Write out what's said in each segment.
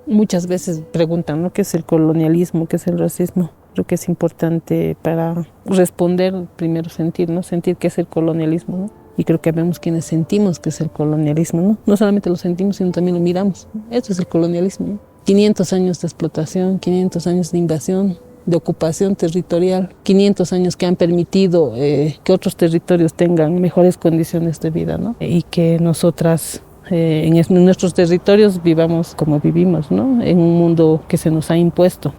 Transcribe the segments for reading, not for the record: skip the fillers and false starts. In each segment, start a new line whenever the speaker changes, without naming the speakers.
Muchas veces preguntan, ¿no?, ¿qué es el colonialismo? ¿Qué es el racismo? Creo que es importante para responder, primero sentir, ¿no? Sentir qué es el colonialismo, ¿no? Y creo que vemos quienes sentimos que es el colonialismo, ¿no? No solamente lo sentimos, sino también lo miramos. Eso es el colonialismo, ¿no? 500 años de explotación, 500 años de invasión, de ocupación territorial, 500 años que han permitido que otros territorios tengan mejores condiciones de vida, ¿no? Y que nosotras en nuestros territorios vivamos como vivimos, ¿no? En un mundo que se nos ha impuesto.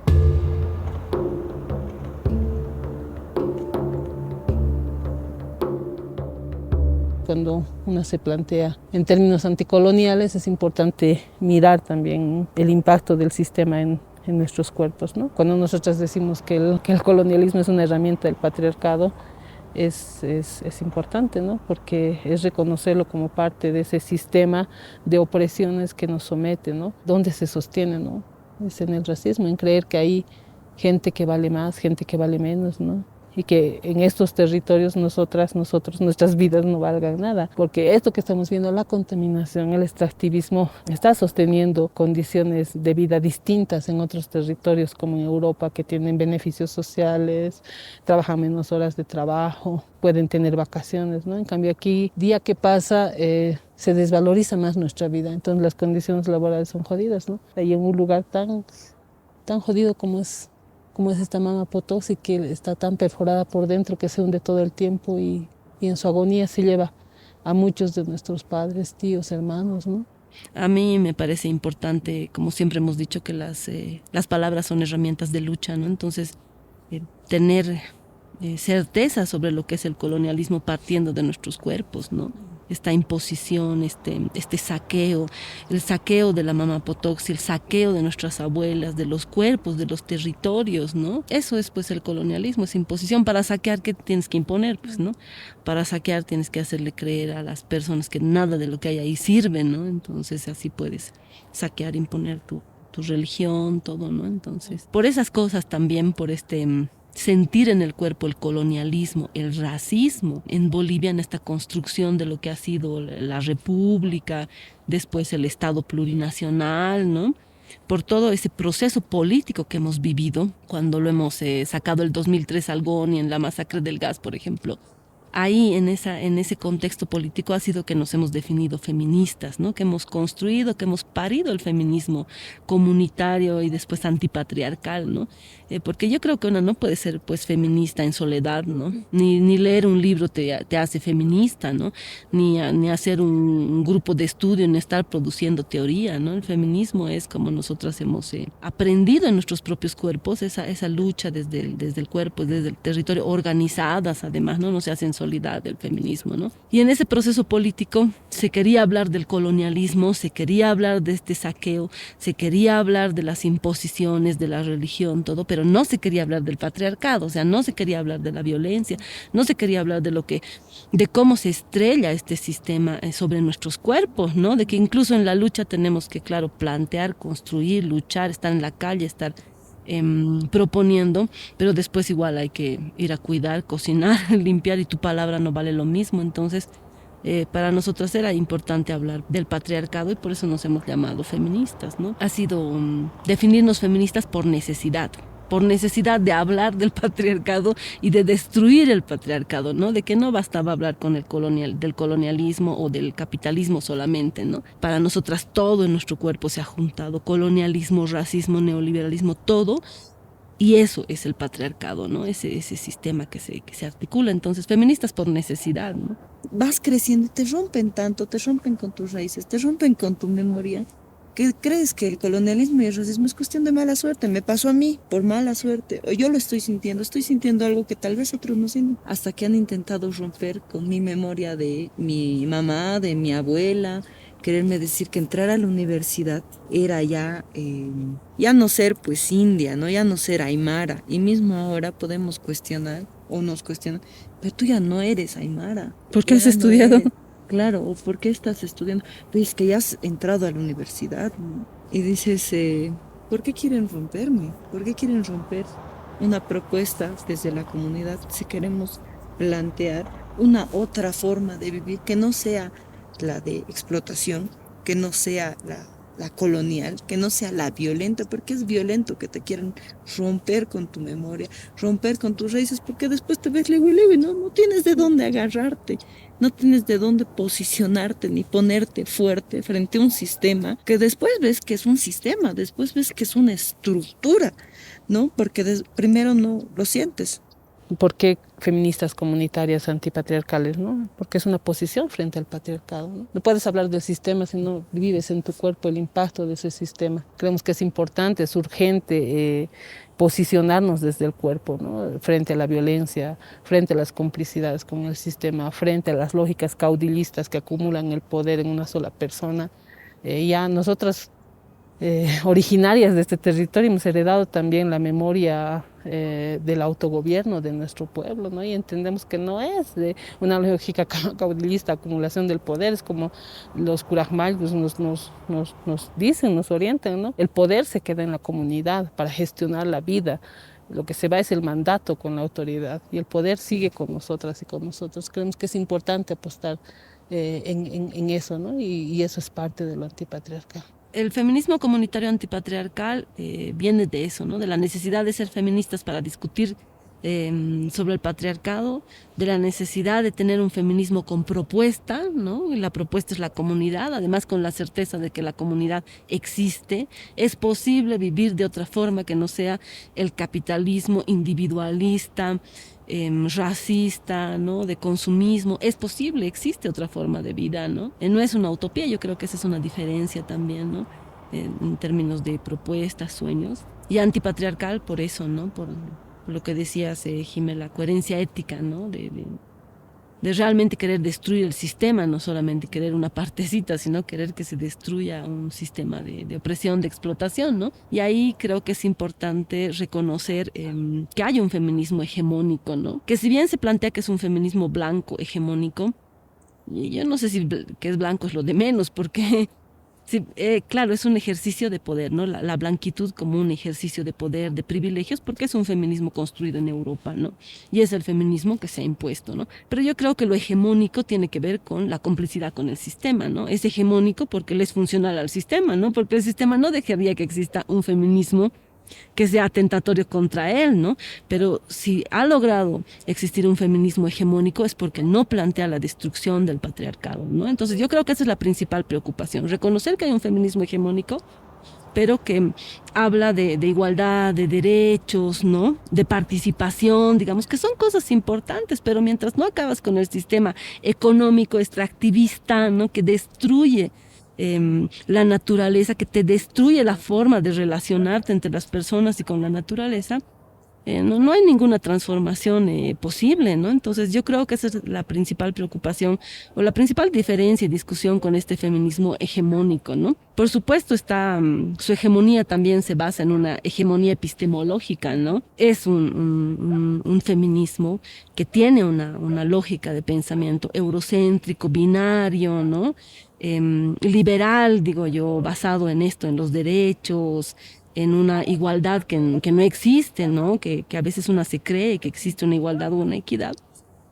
Cuando uno se plantea en términos anticoloniales, es importante mirar también el impacto del sistema en nuestros cuerpos, ¿no? Cuando nosotros decimos que el colonialismo es una herramienta del patriarcado, es importante, ¿no? Porque es reconocerlo como parte de ese sistema de opresiones que nos somete, ¿no? ¿Dónde se sostiene, no? Es en el racismo, en creer que hay gente que vale más, gente que vale menos, ¿no? Y que en estos territorios nosotros, nuestras vidas no valgan nada. Porque esto que estamos viendo, la contaminación, el extractivismo, está sosteniendo condiciones de vida distintas en otros territorios como en Europa, que tienen beneficios sociales, trabajan menos horas de trabajo, pueden tener vacaciones, ¿no? En cambio aquí, día que pasa, se desvaloriza más nuestra vida. Entonces las condiciones laborales son jodidas, ¿no? Ahí en un lugar tan jodido como es esta Mama Potosí, que está tan perforada por dentro que se hunde todo el tiempo y en su agonía se lleva a muchos de nuestros padres, tíos, hermanos, ¿no?
A mí me parece importante, como siempre hemos dicho, que las palabras son herramientas de lucha, ¿no? Entonces, tener certeza sobre lo que es el colonialismo partiendo de nuestros cuerpos, ¿no? Esta imposición, este saqueo, el saqueo de la Mama Potosí, el saqueo de nuestras abuelas, de los cuerpos, de los territorios, ¿no? Eso es pues el colonialismo, es imposición. Para saquear, ¿qué tienes que imponer? Pues, ¿no? Para saquear tienes que hacerle creer a las personas que nada de lo que hay ahí sirve, ¿no? Entonces así puedes saquear, imponer tu religión, todo, ¿no? Entonces, por esas cosas también, por sentir en el cuerpo el colonialismo, el racismo en Bolivia, en esta construcción de lo que ha sido la república, después el Estado plurinacional, ¿no? Por todo ese proceso político que hemos vivido, cuando lo hemos sacado el 2003 al Goni en la masacre del gas, por ejemplo. Ahí en ese contexto político ha sido que nos hemos definido feministas, ¿no? Que hemos construido, que hemos parido el feminismo comunitario y después antipatriarcal, ¿no? Porque yo creo que una no puede ser pues feminista en soledad, ¿no? Ni leer un libro te hace feminista, ¿no? Ni hacer un grupo de estudio, ni estar produciendo teoría, ¿no? El feminismo es como nosotras hemos aprendido en nuestros propios cuerpos, esa lucha desde el cuerpo, desde el territorio, organizadas además, ¿no? No se hace en soledad el feminismo, ¿no? Y en ese proceso político se quería hablar del colonialismo, se quería hablar de este saqueo, se quería hablar de las imposiciones, de la religión, todo, pero no se quería hablar del patriarcado, o sea, no se quería hablar de la violencia, no se quería hablar de cómo se estrella este sistema sobre nuestros cuerpos, ¿no? De que incluso en la lucha tenemos que, claro, plantear, construir, luchar, estar en la calle, estar proponiendo, pero después igual hay que ir a cuidar, cocinar, limpiar, y tu palabra no vale lo mismo. Entonces, para nosotras era importante hablar del patriarcado y por eso nos hemos llamado feministas, ¿no? Ha sido definirnos feministas por necesidad de hablar del patriarcado y de destruir el patriarcado, ¿no? De que no bastaba hablar con del colonialismo o del capitalismo solamente, ¿no? Para nosotras todo en nuestro cuerpo se ha juntado: colonialismo, racismo, neoliberalismo, todo. Y eso es el patriarcado, ¿no? Ese sistema que se articula. Entonces, feministas por necesidad, ¿no?
Vas creciendo y te rompen tanto, te rompen con tus raíces, te rompen con tu memoria, que crees que el colonialismo y el racismo es cuestión de mala suerte. Me pasó a mí por mala suerte, o yo lo estoy sintiendo algo que tal vez otros no sienten, hasta que han intentado romper con mi memoria de mi mamá, de mi abuela, quererme decir que entrar a la universidad era ya no ser pues india, ¿no? Ya no ser aymara. Y mismo ahora podemos cuestionar, o nos cuestionan, pero tú ya no eres aymara.
¿Por qué has estudiado?
Claro, o ¿por qué estás estudiando? Pues es que ya has entrado a la universidad, ¿no? Y dices, ¿por qué quieren romperme? ¿Por qué quieren romper una propuesta desde la comunidad? Si queremos plantear una otra forma de vivir que no sea la de explotación, que no sea la colonial, que no sea la violenta, porque es violento que te quieran romper con tu memoria, romper con tus raíces, porque después te ves legui, ¿no? No tienes de dónde agarrarte, no tienes de dónde posicionarte ni ponerte fuerte frente a un sistema que después ves que es un sistema, después ves que es una estructura, ¿no? Porque primero no lo sientes.
¿Por qué feministas comunitarias antipatriarcales, no? Porque es una posición frente al patriarcado, ¿no? No puedes hablar del sistema si no vives en tu cuerpo el impacto de ese sistema. Creemos que es importante, es urgente posicionarnos desde el cuerpo, ¿no? Frente a la violencia, frente a las complicidades con el sistema, frente a las lógicas caudilistas que acumulan el poder en una sola persona. Ya nosotras originarias de este territorio hemos heredado también la memoria del autogobierno de nuestro pueblo, ¿no? Y entendemos que no es de una lógica caudilista, acumulación del poder, es como los curajmayos nos dicen, nos orientan, ¿no? El poder se queda en la comunidad para gestionar la vida. Lo que se va es el mandato con la autoridad y el poder sigue con nosotras y con nosotros. Creemos que es importante apostar en eso, ¿no? Y eso es parte de lo antipatriarcal.
El feminismo comunitario antipatriarcal viene de eso, ¿no? De la necesidad de ser feministas para discutir sobre el patriarcado, de la necesidad de tener un feminismo con propuesta, ¿no? Y la propuesta es la comunidad, además con la certeza de que la comunidad existe. Es posible vivir de otra forma que no sea el capitalismo individualista, racista, ¿no? De consumismo. Es posible, existe otra forma de vida, ¿no? No es una utopía, yo creo que esa es una diferencia también, ¿no? En términos de propuestas, sueños. Y antipatriarcal por eso, ¿no? Por lo que decías, Jimé, la coherencia ética, ¿no? De realmente querer destruir el sistema, no solamente querer una partecita, sino querer que se destruya un sistema de opresión, de explotación, ¿no? Y ahí creo que es importante reconocer que hay un feminismo hegemónico, ¿no? Que si bien se plantea que es un feminismo blanco hegemónico, y yo no sé si que es blanco es lo de menos, porque sí, claro, es un ejercicio de poder, ¿no? La blanquitud como un ejercicio de poder, de privilegios, porque es un feminismo construido en Europa, ¿no? Y es el feminismo que se ha impuesto, ¿no? Pero yo creo que lo hegemónico tiene que ver con la complicidad con el sistema, ¿no? Es hegemónico porque le es funcional al sistema, ¿no? Porque el sistema no dejaría que exista un feminismo que sea atentatorio contra él, ¿no? Pero si ha logrado existir un feminismo hegemónico es porque no plantea la destrucción del patriarcado, ¿no? Entonces yo creo que esa es la principal preocupación, reconocer que hay un feminismo hegemónico, pero que habla de igualdad, de derechos, ¿no? De participación, digamos que son cosas importantes, pero mientras no acabas con el sistema económico extractivista, ¿no? Que destruye la naturaleza, que te destruye la forma de relacionarte entre las personas y con la naturaleza, no hay ninguna transformación posible, ¿no? Entonces yo creo que esa es la principal preocupación o la principal diferencia y discusión con este feminismo hegemónico, ¿no? Por supuesto su hegemonía también se basa en una hegemonía epistemológica, ¿no? Es un feminismo que tiene una lógica de pensamiento eurocéntrico, binario, ¿no? Liberal, digo yo, basado en esto, en los derechos, en una igualdad que no existe, ¿no? Que a veces una se cree que existe una igualdad o una equidad,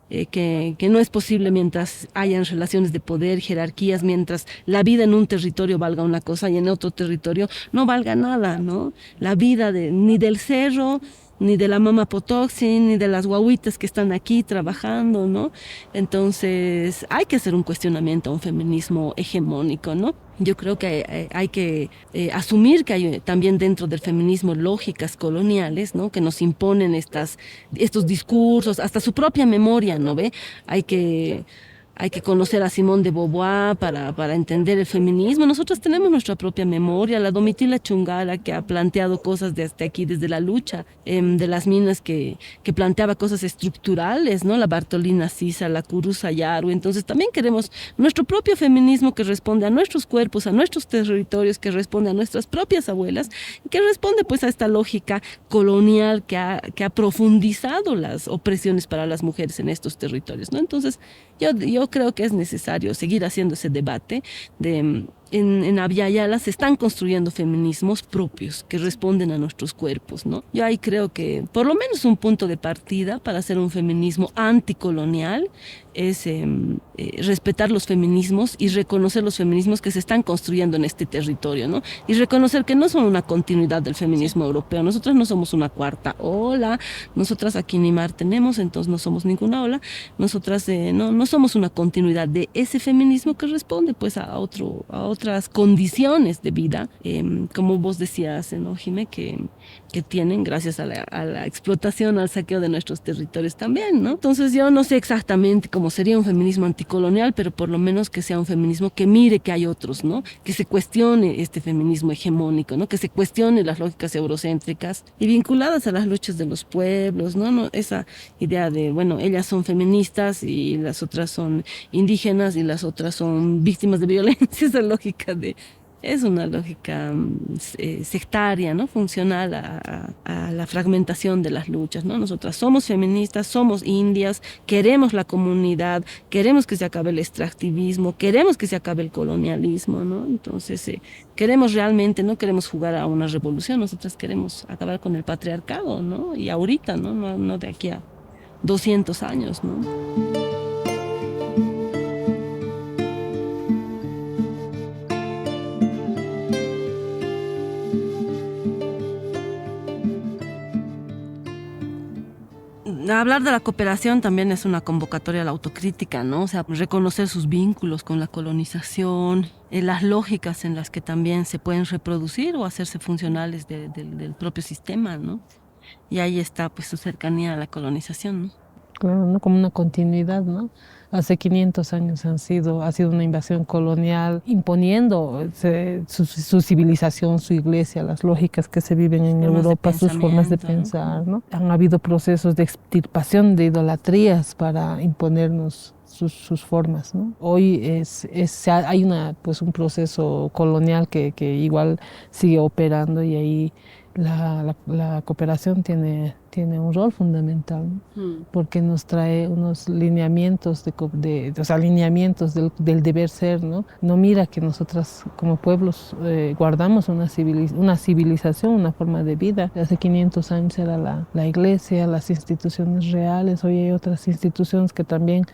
que no es posible mientras hayan relaciones de poder, jerarquías, mientras la vida en un territorio valga una cosa y en otro territorio no valga nada, ¿no? La vida ni del cerro, ni de la mama Potoxi, ni de las guaguitas que están aquí trabajando, ¿no? Entonces hay que hacer un cuestionamiento a un feminismo hegemónico, ¿no? Yo creo que hay que asumir que hay también dentro del feminismo lógicas coloniales, ¿no? Que nos imponen estos discursos, hasta su propia memoria, ¿no ve? Hay que conocer a Simone de Beauvoir para entender el feminismo. Nosotros tenemos nuestra propia memoria. La Domitila Chungara, que ha planteado cosas desde aquí, desde la lucha de las minas, que planteaba cosas estructurales, ¿no? La Bartolina Sisa, la Kurusa Yaru. Entonces también queremos nuestro propio feminismo que responde a nuestros cuerpos, a nuestros territorios, que responde a nuestras propias abuelas, y que responde pues a esta lógica colonial que ha profundizado las opresiones para las mujeres en estos territorios, ¿no? Entonces yo creo que es necesario seguir haciendo ese debate en Abya Yala se están construyendo feminismos propios que responden a nuestros cuerpos, ¿no? Yo ahí creo que por lo menos un punto de partida para hacer un feminismo anticolonial es respetar los feminismos y reconocer los feminismos que se están construyendo en este territorio, ¿no? Y reconocer que no son una continuidad del feminismo europeo. Nosotras no somos una cuarta ola, nosotras aquí ni mar tenemos, entonces no somos ninguna ola. Nosotras no somos una continuidad de ese feminismo que responde pues a otras condiciones de vida, como vos decías, ¿no, Jimé? Que tienen gracias a la explotación, al saqueo de nuestros territorios también, ¿no? Entonces yo no sé exactamente cómo sería un feminismo anticolonial, pero por lo menos que sea un feminismo que mire que hay otros, ¿no? Que se cuestione este feminismo hegemónico, ¿no? Que se cuestione las lógicas eurocéntricas y vinculadas a las luchas de los pueblos, ¿no? Esa idea de, bueno, ellas son feministas y las otras son indígenas y las otras son víctimas de violencia, esa lógica es una lógica sectaria, ¿no? Funcional a la fragmentación de las luchas, ¿no? Nosotras somos feministas, somos indias, queremos la comunidad, queremos que se acabe el extractivismo, queremos que se acabe el colonialismo, ¿no? Entonces, queremos realmente, no queremos jugar a una revolución, nosotras queremos acabar con el patriarcado, ¿no? Y ahorita, ¿no? No de aquí a 200 años, ¿no? Hablar de la cooperación también es una convocatoria a la autocrítica, ¿no? O sea, reconocer sus vínculos con la colonización, las lógicas en las que también se pueden reproducir o hacerse funcionales del propio sistema, ¿no? Y ahí está pues su cercanía a la colonización, ¿no?
Claro, ¿no? Como una continuidad, ¿no? Hace 500 años ha sido una invasión colonial imponiendo su civilización, su iglesia, las lógicas que se viven en Europa, sus formas de pensar, ¿no? Han habido procesos de extirpación, de idolatrías para imponernos sus formas, ¿no? Hoy hay un proceso colonial que igual sigue operando y ahí la cooperación tiene un rol fundamental, ¿no? Porque nos trae unos lineamientos alineamientos del deber ser, ¿no? No mira que nosotras como pueblos guardamos una civilización, una forma de vida. Hace 500 años era la iglesia, las instituciones reales, hoy hay otras instituciones que también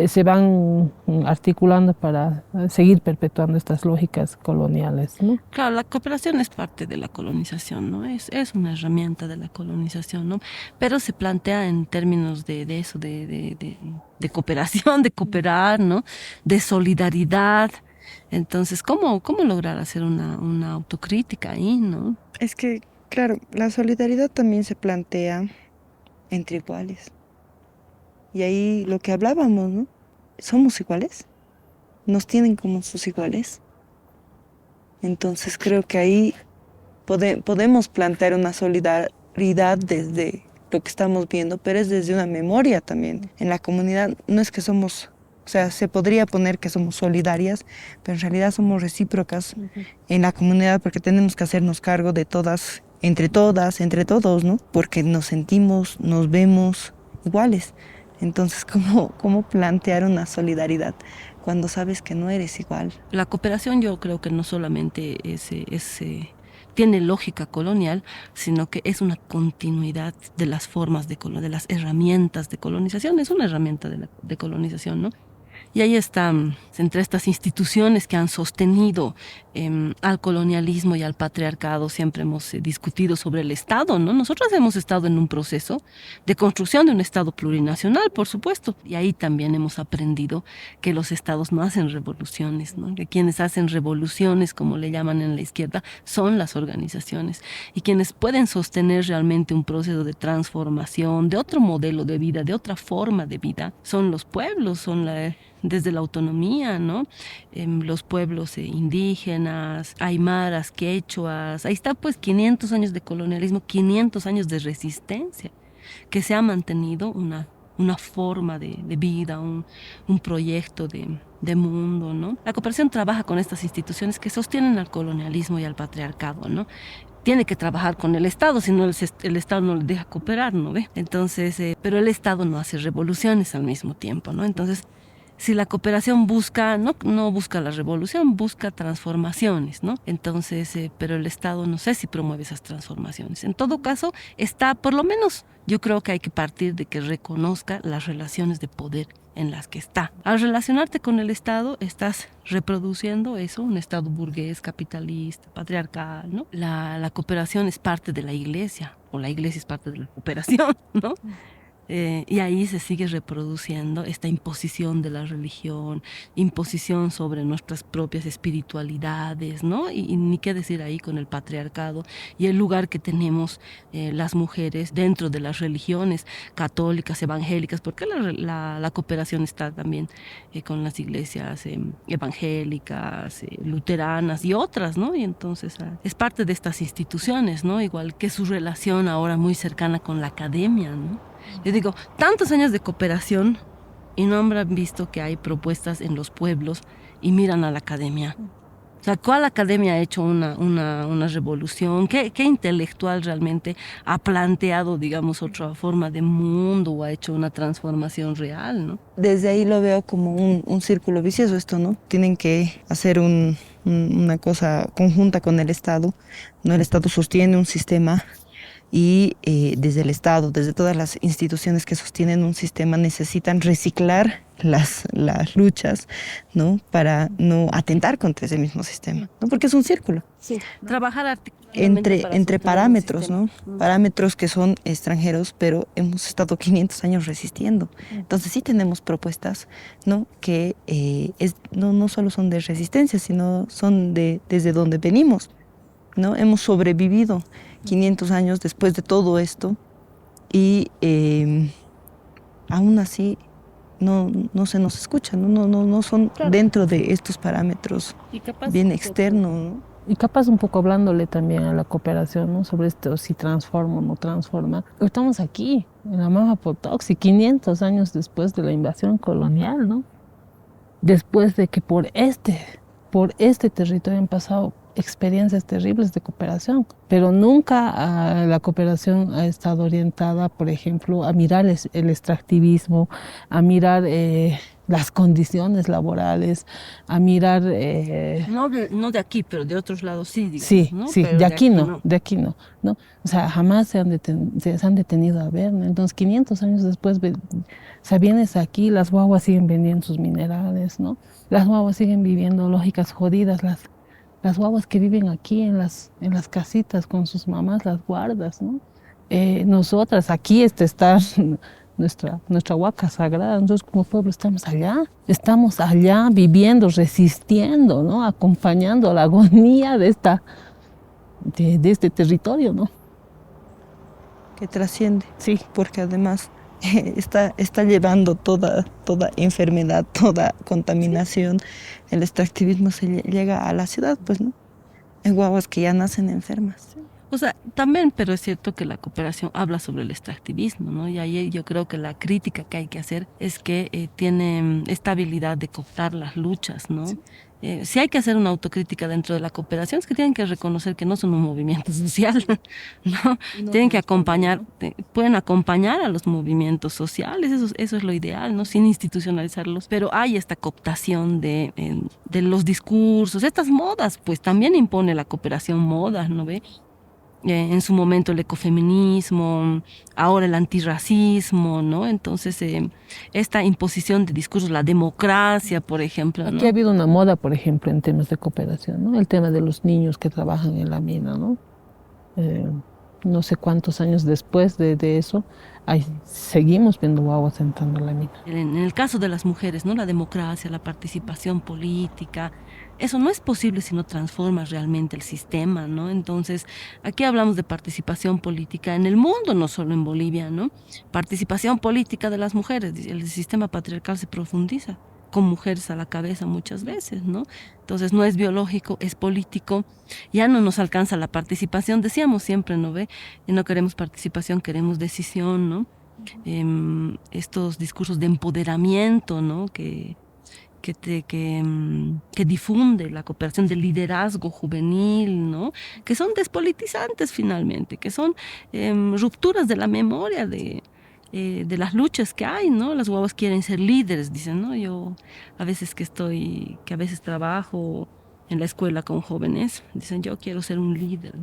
se van articulando para seguir perpetuando estas lógicas coloniales, ¿no?
Claro, la cooperación es parte de la colonización, ¿no? Es una herramienta de la colonización, ¿no? Pero se plantea en términos de eso, de cooperación, de cooperar, ¿no? De solidaridad. Entonces, ¿cómo lograr hacer una autocrítica ahí, ¿no?
Es que, claro, la solidaridad también se plantea entre iguales. Y ahí lo que hablábamos, ¿no? ¿Somos iguales? ¿Nos tienen como sus iguales? Entonces creo que ahí podemos plantear una solidaridad desde lo que estamos viendo, pero es desde una memoria también. En la comunidad no es que somos, o sea, se podría poner que somos solidarias, pero en realidad somos recíprocas en la comunidad porque tenemos que hacernos cargo de todas, entre todos, ¿no? Porque nos sentimos, nos vemos iguales. Entonces, ¿cómo plantear una solidaridad cuando sabes que no eres igual?
La cooperación yo creo que no solamente tiene lógica colonial, sino que es una continuidad de las formas de las herramientas de colonización. Es una herramienta de colonización, ¿no? Y ahí están, entre estas instituciones que han sostenido al colonialismo y al patriarcado, siempre hemos discutido sobre el Estado, ¿no? Nosotros hemos estado en un proceso de construcción de un Estado plurinacional, por supuesto, y ahí también hemos aprendido que los Estados no hacen revoluciones, ¿no? Que quienes hacen revoluciones, como le llaman en la izquierda, son las organizaciones, y quienes pueden sostener realmente un proceso de transformación, de otro modelo de vida, de otra forma de vida, son los pueblos, desde la autonomía, ¿no? Los pueblos indígenas, aymaras, quechuas, ahí está pues 500 años de colonialismo, 500 años de resistencia, que se ha mantenido una forma de vida, un proyecto de mundo, ¿no? La cooperación trabaja con estas instituciones que sostienen al colonialismo y al patriarcado, ¿no? Tiene que trabajar con el Estado, si no el Estado no le deja cooperar, ¿no ve? Entonces, pero el Estado no hace revoluciones al mismo tiempo, ¿no? Entonces, si la cooperación busca, no busca la revolución, busca transformaciones, ¿no? Entonces, pero el Estado no sé si promueve esas transformaciones. En todo caso, por lo menos, yo creo que hay que partir de que reconozca las relaciones de poder en las que está. Al relacionarte con el Estado, estás reproduciendo eso, un Estado burgués, capitalista, patriarcal, ¿no? La cooperación es parte de la Iglesia, o la Iglesia es parte de la cooperación, ¿no? Y ahí se sigue reproduciendo esta imposición de la religión, imposición sobre nuestras propias espiritualidades, ¿no? Y ni qué decir ahí con el patriarcado y el lugar que tenemos las mujeres dentro de las religiones católicas, evangélicas, porque la cooperación está también con las iglesias evangélicas, luteranas y otras, ¿no? Y entonces es parte de estas instituciones, ¿no? Igual que su relación ahora muy cercana con la academia, ¿no? Yo digo, tantos años de cooperación y no habrán visto que hay propuestas en los pueblos y miran a la academia. O sea, ¿cuál academia ha hecho una revolución? ¿Qué intelectual realmente ha planteado, digamos, otra forma de mundo o ha hecho una transformación real, ¿no?
Desde ahí lo veo como un círculo vicioso esto, ¿no? Tienen que hacer una cosa conjunta con el Estado, ¿no? El Estado sostiene un sistema y desde el Estado, desde todas las instituciones que sostienen un sistema, necesitan reciclar las luchas, ¿no? Para no atentar contra ese mismo sistema, ¿no? Porque es un círculo.
Sí, trabajar articuladamente para
Entre
sostener
parámetros,
un
¿no?
sistema.
Parámetros que son extranjeros, pero hemos estado 500 años resistiendo. Entonces sí tenemos propuestas, ¿no? Que no solo son de resistencia, sino son desde donde venimos, ¿no? Hemos sobrevivido 500 años después de todo esto y aún así no se nos escucha, no son
Claro.
dentro de estos parámetros
Y capaz
bien externos, ¿no?
Y capaz un poco hablándole también a la cooperación, ¿no? Sobre esto, si transforma o no transforma. Estamos aquí, en la Mama Potoxi, 500 años después de la invasión colonial, ¿no? Después de que por este territorio han pasado experiencias terribles de cooperación, pero nunca la cooperación ha estado orientada, por ejemplo, a mirar el extractivismo, a mirar las condiciones laborales, a mirar...
No de aquí, pero de otros lados sí, digamos,
Sí,
¿no?
sí,
Pero
de aquí no. O sea, jamás se han detenido a ver, ¿no? Entonces, 500 años después, o sea, vienes aquí, las guaguas siguen vendiendo sus minerales, ¿no? Las guaguas siguen viviendo lógicas jodidas, las guaguas que viven aquí en las casitas con sus mamás, las guardas, ¿no? Nosotras, aquí está nuestra huaca sagrada, nosotros como pueblo estamos allá viviendo, resistiendo, ¿no? Acompañando la agonía de este territorio, ¿no?
Que trasciende,
Sí.
porque además está llevando toda enfermedad, toda contaminación. El extractivismo llega a la ciudad, pues, ¿no? Hay guaguas que ya nacen enfermas.
O sea, también, pero es cierto que la cooperación habla sobre el extractivismo, ¿no? Y ahí yo creo que la crítica que hay que hacer es que tiene esta habilidad de cooptar las luchas, ¿no? Sí. Si hay que hacer una autocrítica dentro de la cooperación, es que tienen que reconocer que no son un movimiento social, ¿no? Tienen que acompañar, pueden acompañar a los movimientos sociales, eso es lo ideal, ¿no? Sin institucionalizarlos, pero hay esta cooptación de los discursos, estas modas, pues también impone la cooperación modas, ¿no ve? En su momento el ecofeminismo, ahora el antirracismo, ¿no? Entonces, esta imposición de discursos, la democracia, por ejemplo, ¿no?
Aquí ha habido una moda, por ejemplo, en temas de cooperación, ¿no? El tema de los niños que trabajan en la mina, ¿no? No sé cuántos años después de eso, seguimos viendo guaguas entrando a la mina.
En el caso de las mujeres, ¿no? La democracia, la participación política, eso no es posible si no transformas realmente el sistema, ¿no? Entonces, aquí hablamos de participación política en el mundo, no solo en Bolivia, ¿no? Participación política de las mujeres, el sistema patriarcal se profundiza con mujeres a la cabeza muchas veces, ¿no? Entonces no es biológico, es político, ya no nos alcanza la participación, decíamos siempre, ¿no ve? Y no queremos participación, queremos decisión, ¿no? Estos discursos de empoderamiento, ¿no? Que difunde la cooperación del liderazgo juvenil, ¿no? Que son despolitizantes finalmente, que son rupturas de la memoria de las luchas que hay, ¿no? Las guaguas quieren ser líderes, dicen, ¿no? Yo a veces que a veces trabajo en la escuela con jóvenes, dicen, yo quiero ser un líder.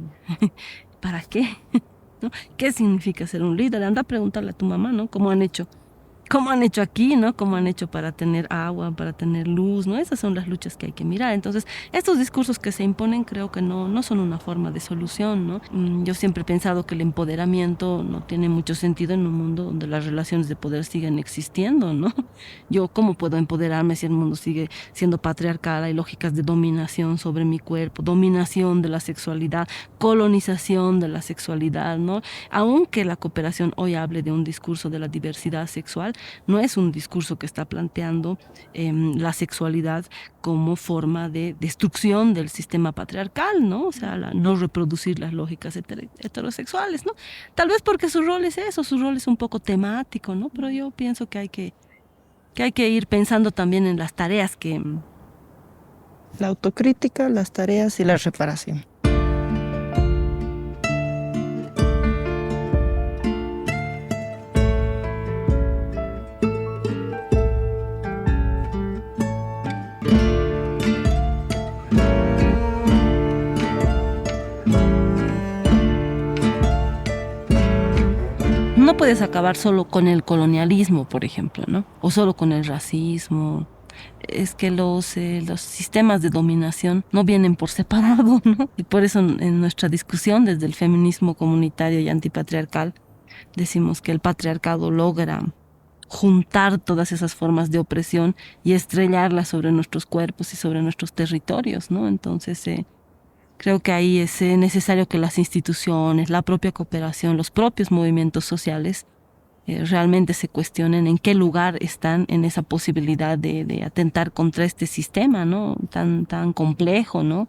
¿Para qué? ¿No? ¿Qué significa ser un líder? Anda a preguntarle a tu mamá, ¿no? ¿Cómo han hecho cómo han hecho aquí, ¿no? Cómo han hecho para tener agua, para tener luz, ¿no? Esas son las luchas que hay que mirar. Entonces, estos discursos que se imponen creo que no son una forma de solución, ¿no? Yo siempre he pensado que el empoderamiento no tiene mucho sentido en un mundo donde las relaciones de poder siguen existiendo, ¿no? Yo, ¿cómo puedo empoderarme si el mundo sigue siendo patriarcal? Hay lógicas de dominación sobre mi cuerpo, dominación de la sexualidad, colonización de la sexualidad, ¿no? Aunque la cooperación hoy hable de un discurso de la diversidad sexual, no es un discurso que está planteando la sexualidad como forma de destrucción del sistema patriarcal, ¿no? O sea, no reproducir las lógicas heterosexuales, ¿no? Tal vez porque su rol es eso, su rol es un poco temático, ¿no? Pero yo pienso que hay que ir pensando también en las tareas que...
La autocrítica, las tareas y la reparación.
No puedes acabar solo con el colonialismo, por ejemplo, ¿no? O solo con el racismo. Es que los sistemas de dominación no vienen por separado, ¿no? Y por eso en nuestra discusión desde el feminismo comunitario y antipatriarcal decimos que el patriarcado logra juntar todas esas formas de opresión y estrellarlas sobre nuestros cuerpos y sobre nuestros territorios, ¿no? Entonces, creo que ahí es necesario que las instituciones, la propia cooperación, los propios movimientos sociales realmente se cuestionen en qué lugar están en esa posibilidad de atentar contra este sistema, ¿no? Tan complejo, ¿no?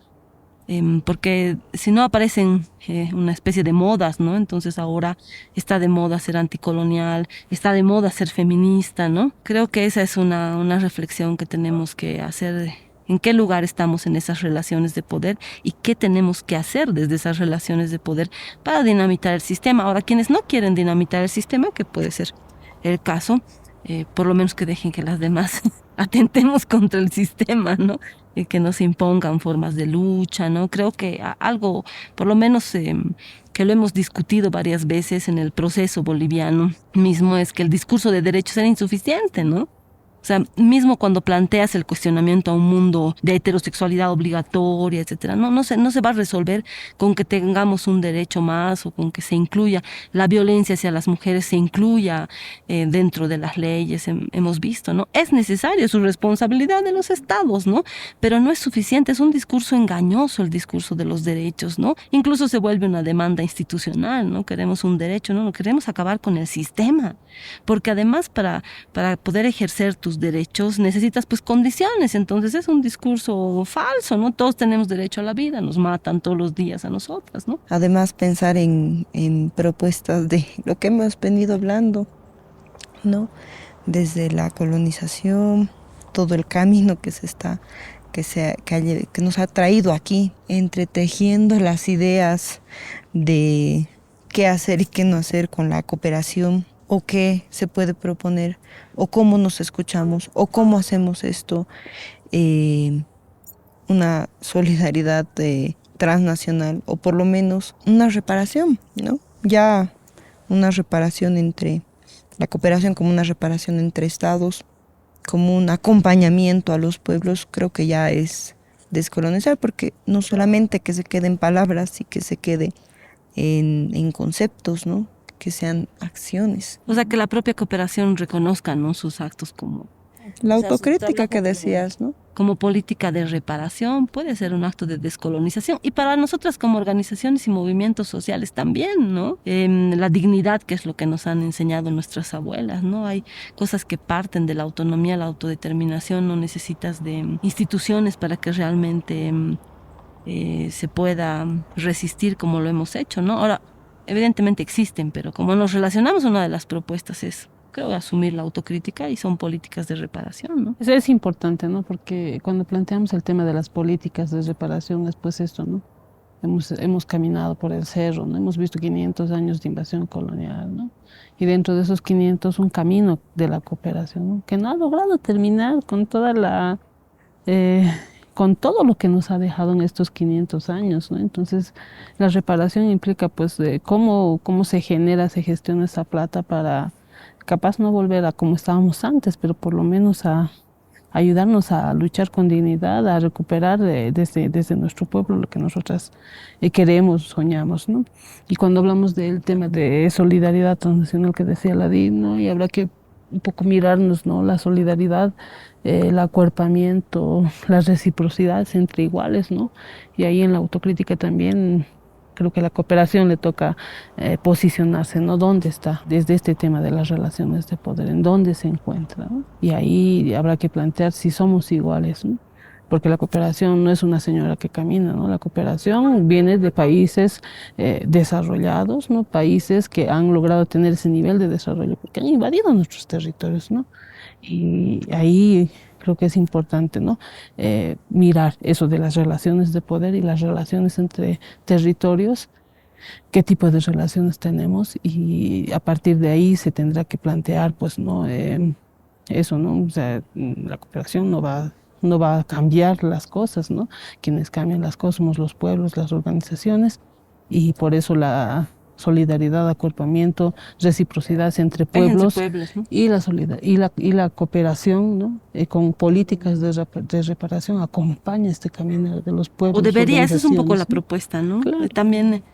Porque si no aparecen una especie de modas, ¿no? Entonces ahora está de moda ser anticolonial, está de moda ser feminista, ¿no? Creo que esa es una reflexión que tenemos que hacer. ¿En qué lugar estamos en esas relaciones de poder y qué tenemos que hacer desde esas relaciones de poder para dinamitar el sistema? Ahora, quienes no quieren dinamitar el sistema, que puede ser el caso, por lo menos que dejen que las demás atentemos contra el sistema, ¿no? Que no se impongan formas de lucha, ¿no? Creo que algo, por lo menos que lo hemos discutido varias veces en el proceso boliviano mismo, es que el discurso de derechos era insuficiente, ¿no? O sea, mismo cuando planteas el cuestionamiento a un mundo de heterosexualidad obligatoria, etcétera, no se va a resolver con que tengamos un derecho más o con que se incluya la violencia hacia las mujeres, se incluya dentro de las leyes. Hemos visto, ¿no? Es necesario, su responsabilidad de los estados, ¿no? Pero no es suficiente, es un discurso engañoso el discurso de los derechos, ¿no? Incluso se vuelve una demanda institucional, ¿no? Queremos un derecho, ¿no? Queremos acabar con el sistema, porque además para poder ejercer tus derechos necesitas pues condiciones, entonces es un discurso falso, ¿no? Todos tenemos derecho a la vida, nos matan todos los días a nosotras, ¿no?
Además, pensar en propuestas de lo que hemos venido hablando, ¿no? Desde la colonización, todo el camino que nos ha traído aquí, entretejiendo las ideas de qué hacer y qué no hacer con la cooperación, o qué se puede proponer, o cómo nos escuchamos, o cómo hacemos esto, una solidaridad transnacional, o por lo menos una reparación, ¿no? Ya una reparación la cooperación como una reparación entre estados, como un acompañamiento a los pueblos, creo que ya es descolonizar, porque no solamente que se quede en palabras y que se quede en conceptos, ¿no? Que sean acciones.
O sea, que la propia cooperación reconozca, ¿no? Sus actos como...
La autocrítica que decías, ¿no?
Como política de reparación, puede ser un acto de descolonización. Y para nosotras como organizaciones y movimientos sociales también, ¿no? La dignidad, que es lo que nos han enseñado nuestras abuelas, ¿no? Hay cosas que parten de la autonomía, la autodeterminación, no necesitas de instituciones para que realmente se pueda resistir como lo hemos hecho, ¿no? Ahora, evidentemente existen, pero como nos relacionamos, una de las propuestas es, creo, asumir la autocrítica y son políticas de reparación, ¿no?
Eso es importante, ¿no? Porque cuando planteamos el tema de las políticas de reparación es pues esto, ¿no? Hemos caminado por el cerro, ¿no? Hemos visto 500 años de invasión colonial, ¿no? Y dentro de esos 500 un camino de la cooperación, ¿no? Que no ha logrado terminar con con todo lo que nos ha dejado en estos 500 años, ¿no? Entonces, la reparación implica, pues, cómo se genera, se gestiona esa plata para capaz no volver a como estábamos antes, pero por lo menos a ayudarnos a luchar con dignidad, a recuperar desde nuestro pueblo lo que nosotras queremos, soñamos, ¿no? Y cuando hablamos del tema de solidaridad transnacional que decía Ladi, ¿no? Y habrá que un poco mirarnos, ¿no? La solidaridad, el acuerpamiento, las reciprocidades entre iguales, ¿no? Y ahí en la autocrítica también creo que a la cooperación le toca posicionarse, ¿no? ¿Dónde está? Desde este tema de las relaciones de poder, ¿en dónde se encuentra? ¿No? Y ahí habrá que plantear si somos iguales, ¿no? Porque la cooperación no es una señora que camina, ¿no? La cooperación viene de países desarrollados, ¿no? Países que han logrado tener ese nivel de desarrollo, porque han invadido nuestros territorios, ¿no? Y ahí creo que es importante, ¿no? Mirar eso de las relaciones de poder y las relaciones entre territorios, qué tipo de relaciones tenemos, y a partir de ahí se tendrá que plantear, pues, ¿no? Eso, ¿no? O sea, la cooperación no va a cambiar las cosas, ¿no? Quienes cambian las cosas somos los pueblos, las organizaciones, y por eso la solidaridad, acuerpamiento, reciprocidad entre pueblos, ¿no? Y la cooperación, ¿no? Con políticas de reparación acompaña este camino de los pueblos.
O debería, esa es un poco la propuesta, ¿no?
Claro.
También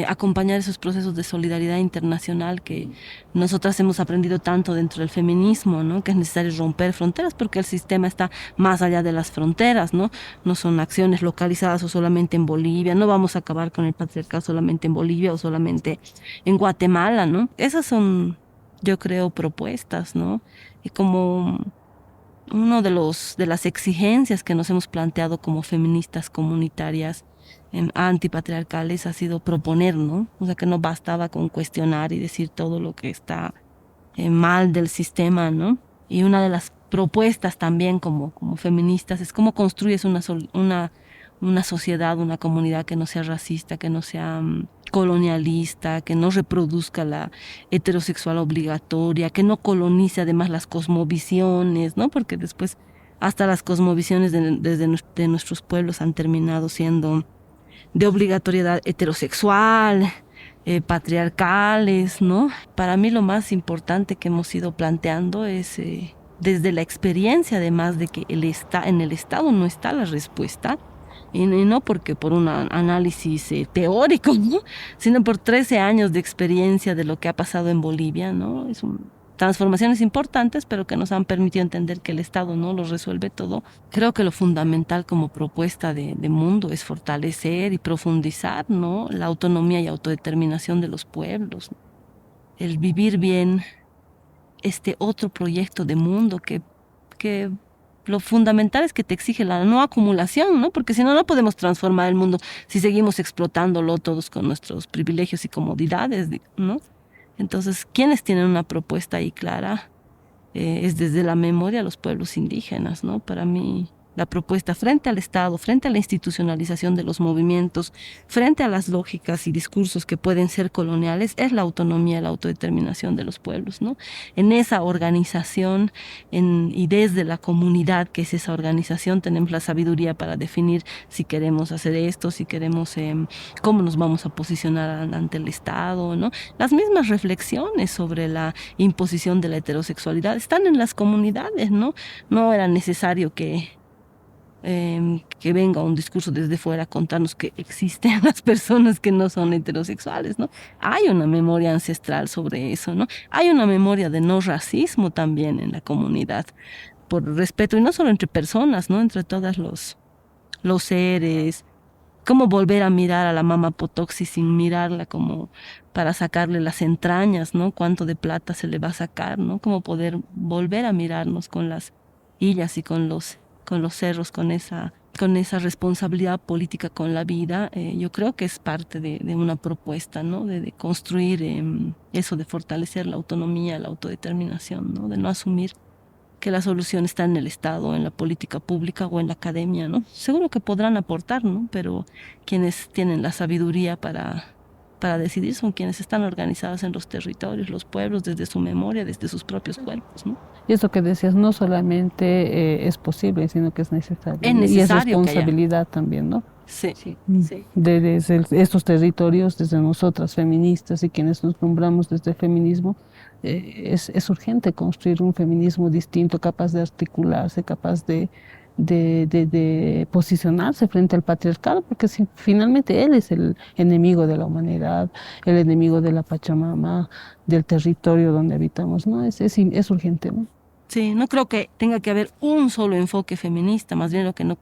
acompañar esos procesos de solidaridad internacional que nosotras hemos aprendido tanto dentro del feminismo, ¿no? Que es necesario romper fronteras porque el sistema está más allá de las fronteras, ¿no? No son acciones localizadas o solamente en Bolivia, no vamos a acabar con el patriarcado solamente en Bolivia o solamente en Guatemala, ¿no? Esas son, yo creo, propuestas, ¿no? Y como uno de las exigencias que nos hemos planteado como feministas comunitarias antipatriarcales ha sido proponer, ¿no? O sea, que no bastaba con cuestionar y decir todo lo que está mal del sistema, ¿no? Y una de las propuestas también como feministas es cómo construyes una sociedad, una comunidad que no sea racista, que no sea colonialista, que no reproduzca la heterosexual obligatoria, que no colonice además las cosmovisiones, ¿no? Porque después hasta las cosmovisiones de nuestros pueblos han terminado siendo de obligatoriedad heterosexual, patriarcales, ¿no? Para mí lo más importante que hemos ido planteando es desde la experiencia, además de que en el Estado no está la respuesta, y no porque por un análisis teórico, ¿no? Sino por 13 años de experiencia de lo que ha pasado en Bolivia, ¿no? Transformaciones importantes, pero que nos han permitido entender que el Estado no lo resuelve todo. Creo que lo fundamental como propuesta de mundo es fortalecer y profundizar, ¿no? La autonomía y autodeterminación de los pueblos, el vivir bien este otro proyecto de mundo que lo fundamental es que te exige la no acumulación, ¿no? Porque si no, no podemos transformar el mundo si seguimos explotándolo todos con nuestros privilegios y comodidades, ¿no? Entonces, ¿quiénes tienen una propuesta ahí clara? Es desde la memoria a los pueblos indígenas, ¿no? Para mí, la propuesta frente al Estado, frente a la institucionalización de los movimientos, frente a las lógicas y discursos que pueden ser coloniales, es la autonomía, la autodeterminación de los pueblos, ¿no? En esa organización y desde la comunidad, que es esa organización, tenemos la sabiduría para definir si queremos hacer esto, si queremos, cómo nos vamos a posicionar ante el Estado, ¿no? Las mismas reflexiones sobre la imposición de la heterosexualidad están en las comunidades, ¿no? No era necesario que venga un discurso desde fuera a contarnos que existen las personas que no son heterosexuales, ¿no? Hay una memoria ancestral sobre eso, ¿no? Hay una memoria de no racismo también en la comunidad, por respeto, y no solo entre personas, ¿no? Entre todos los seres. Cómo volver a mirar a la mama Potoxi sin mirarla como para sacarle las entrañas, ¿no? Cuánto de plata se le va a sacar, ¿no? Cómo poder volver a mirarnos con las illas y con los cerros, con esa responsabilidad política con la vida. Yo creo que es parte de una propuesta, ¿no? De construir eso, de fortalecer la autonomía, la autodeterminación, ¿no? De no asumir que la solución está en el Estado, en la política pública o en la academia, ¿no? Seguro que podrán aportar, ¿no? Pero quienes tienen la sabiduría para decidir son quienes están organizados en los territorios, los pueblos, desde su memoria, desde sus propios cuerpos, ¿no?
Y eso que decías, no solamente es posible, sino que es necesario.
Es necesario.
Y es responsabilidad también, ¿no?
Sí, sí.
Desde estos territorios, desde nosotras feministas y quienes nos nombramos desde el feminismo, es urgente construir un feminismo distinto, capaz de articularse, capaz de posicionarse frente al patriarcado, porque si, finalmente él es el enemigo de la humanidad, el enemigo de la Pachamama, del territorio donde habitamos, ¿no? Es urgente, ¿no?
Sí, no creo que tenga que haber un solo enfoque feminista, más bien lo que no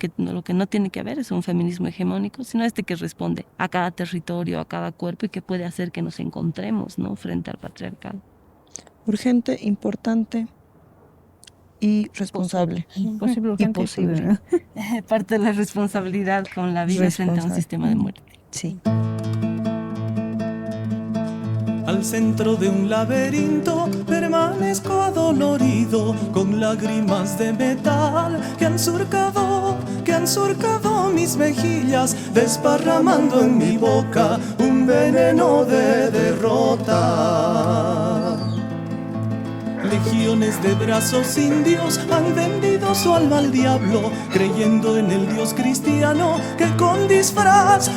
tiene que haber es un feminismo hegemónico, sino que responde a cada territorio, a cada cuerpo y que puede hacer que nos encontremos, ¿no?, frente al patriarcado.
Urgente, importante y responsable.
Posible, urgente
y posible.
Parte de la responsabilidad con la vida frente a un sistema de muerte.
Sí.
Al centro de un laberinto permanezco adolorido, con lágrimas de metal que han surcado mis mejillas, desparramando en mi boca un veneno de derrota. Legiones de brazos indios han vendido su alma al diablo, creyendo en el Dios cristiano que con disfraz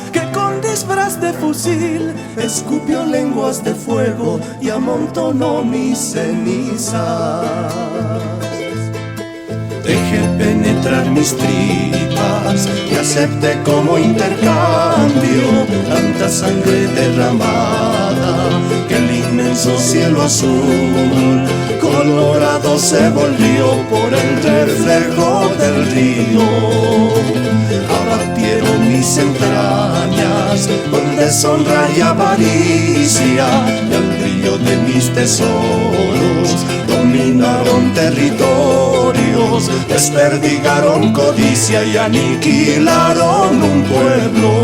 de fusil escupió lenguas de fuego y amontonó mis cenizas. Deje penetrar mis tripas y acepte como intercambio tanta sangre derramada que el inmenso cielo azul colorado se volvió por el reflejo del río. Abatieron mis entrañas con deshonra y avaricia, y al brillo de mis tesoros dominaron territorios, desperdigaron codicia y aniquilaron un pueblo.